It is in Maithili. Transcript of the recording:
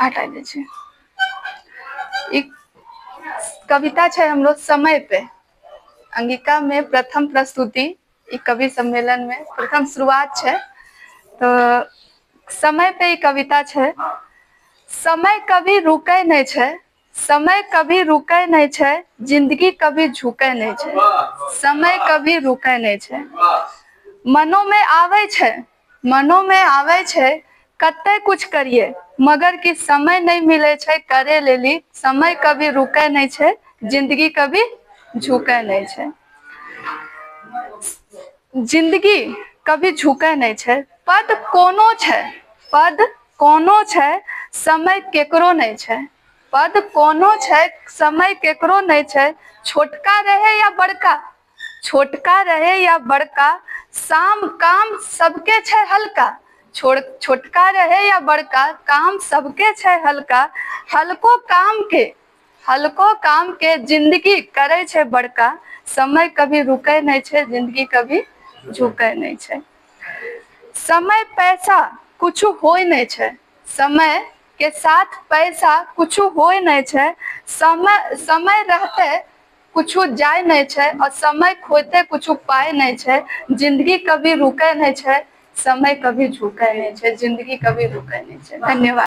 हटा दीजिए। एक कविता है हमरो समय पे, अंगिका में प्रथम प्रस्तुति कवि सम्मेलन में प्रथम शुरुआत है। तो समय पे ई कविता है। समय कभी रुकै नहीं है, समय कभी रुकै नहीं है, जिंदगी कभी झुकै नहीं है। समय कभी रुकै नहीं है। मनो में आवे है, मनो में आवे है, कते कुछ करिए मगर कि समय नहीं मिले है करे लेली। समय कभी रुकै नहीं है, जिंदगी कभी झुकै नहीं है। जिंदगी कभी झुकै नहीं है। पद कोनो है, पद कोनो है, समय केकरो नहीं है। पद कोनो है, समय केकरो नहीं है। छोटका रहे या बड़का, छोटका रहे या बड़का, शाम काम सबके है हल्का। छोटका रहे या बड़का, काम सबके है हल्का। हल्को काम के जिंदगी करे है बड़का। समय कभी रुकै नहीं है, जिंदगी कभी झुकै नहीं है। समय पैसा कुछ होय नहीं है, समय के साथ पैसा कुछ होय नहीं है। समय रहते कुछ जाय नहीं है और समय खोते कुछ पाए नहीं है। जिंदगी कभी रुकै नहीं है, समय कभी झुकै नहीं है, जिंदगी कभी रुकै नहीं है। धन्यवाद।